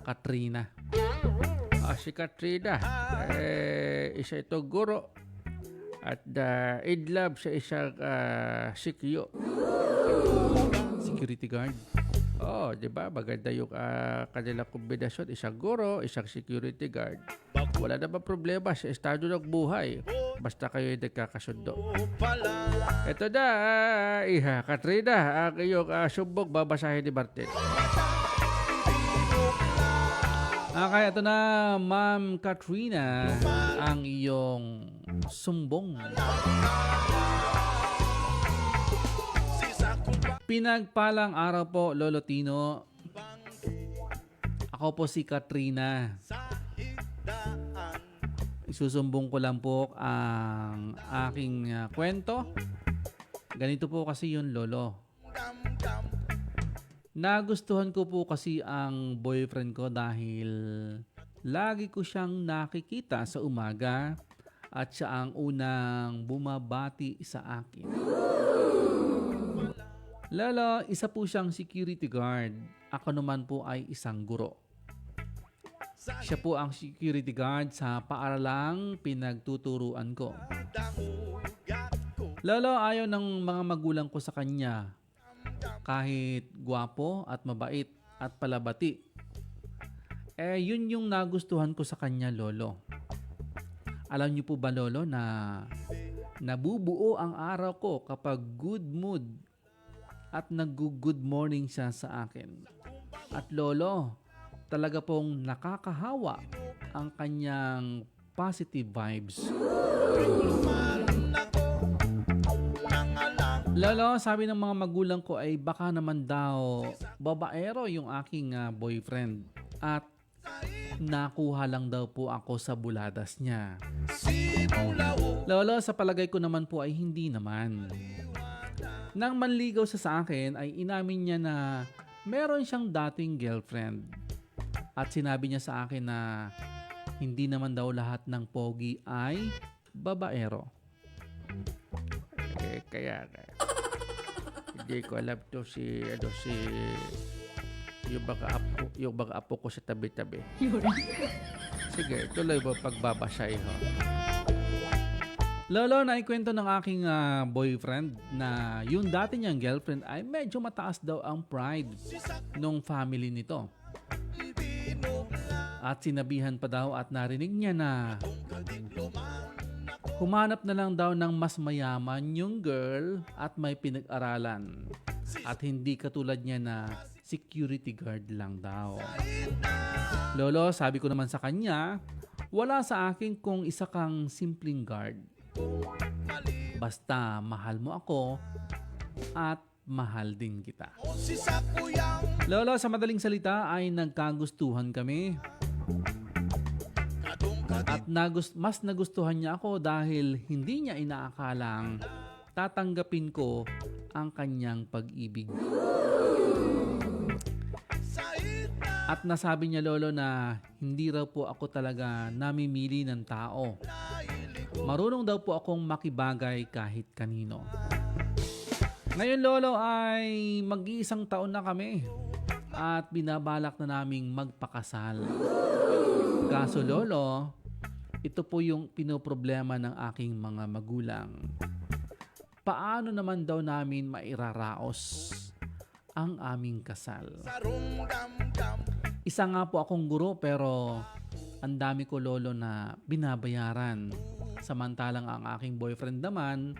Katrina. Si Katrina, isa ito guro at idlab sa isang security guard. Oh, di ba? Maganda yung kanilang kombinasyon. Isang guro, isang security guard. Wala na ba problema sa estado ng buhay? Basta kayo ay nagkakasundo. Ito na, Iha Katrina, ang iyong sumbong babasahin ni Martin. Kaya ito na, Ma'am Katrina, ang iyong sumbong. Pinagpalang araw po, Lolo Tino. Ako po si Katrina. Isusumbong ko lang po ang aking kwento. Ganito po kasi yun, Lolo. Nagustuhan ko po kasi ang boyfriend ko dahil lagi ko siyang nakikita sa umaga at siya ang unang bumabati sa akin. Lolo, isa po siyang security guard. Ako naman po ay isang guro. Siya po ang security guard sa paaralang pinagtuturuan ko. Lolo, ayaw ng mga magulang ko sa kanya. Kahit gwapo at mabait at palabati. Yun yung nagustuhan ko sa kanya, Lolo. Alam niyo po ba, Lolo, na nabubuo ang araw ko kapag good mood at nag-good morning siya sa akin. At Lolo, talaga pong nakakahawa ang kanyang positive vibes. Lolo, sabi ng mga magulang ko ay baka naman daw babaero yung aking boyfriend at nakuha lang daw po ako sa buladas niya. Lolo, sa palagay ko naman po ay hindi naman. Nang manligaw sa akin ay inamin niya na meron siyang dating girlfriend. At sinabi niya sa akin na hindi naman daw lahat ng pogi ay babaero. Kaya hindi ko alam to yung mga apo ko sa tabi-tabi. Sige, tuloy mo pagbabasay ho. Lolo, naikwento ng aking boyfriend na yung dati niyang girlfriend ay medyo mataas daw ang pride nung family nito. At sinabihan pa daw at narinig niya na humanap na lang daw ng mas mayaman yung girl at may pinag-aralan. At hindi katulad niya na security guard lang daw. Lolo, sabi ko naman sa kanya, wala sa akin kung isa kang simpleng guard. Basta mahal mo ako at mahal din kita. Lolo, sa madaling salita ay nagkagustuhan kami. At mas nagustuhan niya ako dahil hindi niya inaakalang tatanggapin ko ang kanyang pag-ibig. At nasabi niya, Lolo, na hindi raw po ako talaga namimili ng tao. Marunong daw po akong makibagay kahit kanino. Ngayon, Lolo, ay mag-iisang taon na kami at binabalak na naming magpakasal. Kaso, Lolo, ito po yung pinoproblema ng aking mga magulang. Paano naman daw namin mairaraos ang aming kasal? Isa nga po akong guro pero ang dami ko, Lolo, na binabayaran. Samantalang ang aking boyfriend naman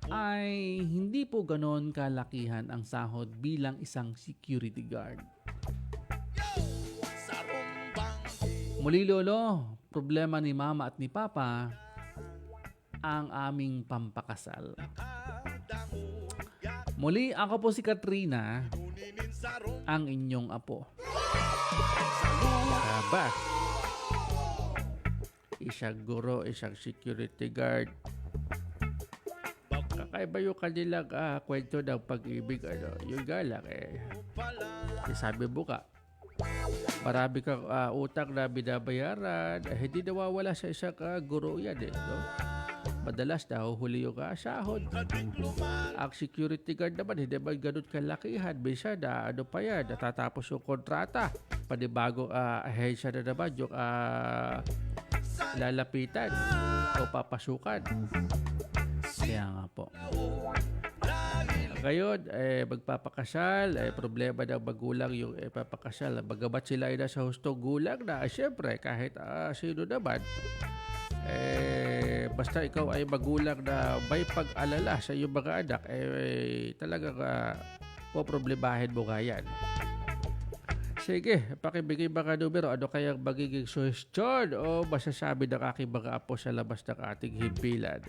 ay hindi po ganon kalakihan ang sahod bilang isang security guard. Muli, Lolo, problema ni Mama at ni Papa ang aming pampakasal. Muli, ako po si Katrina, ang inyong apo. Aba, isang guro, isang security guard. Kakaiba yung kanilang kwento ng pag-ibig. Yung galak sabi mo ka, marami kang utang na binabayaran. Hindi nawawala sa isang guro yan no? Madalas nahuhuli yung sahod. Ang security guard naman, hindi man ganun kalakihan. Minsan na ano pa yan, natatapos yung kontrata. Panibagong ahensya na naman yung lalapitan o papasukan. Kaya nga po. Ngayon, magpapakasal, problema ng magulang yung papakasal. Bagamat sila ay nasa hustong gulang na, syempre, kahit sino naman, basta ikaw ay magulang na may pag-alala sa iyong mga anak, talagang poproblemahin mo nga yan. Sige, pakibigay mga numero. Ano kayang magiging suggestion o masasabi ng aking mga apo sa labas ng ating himpilan?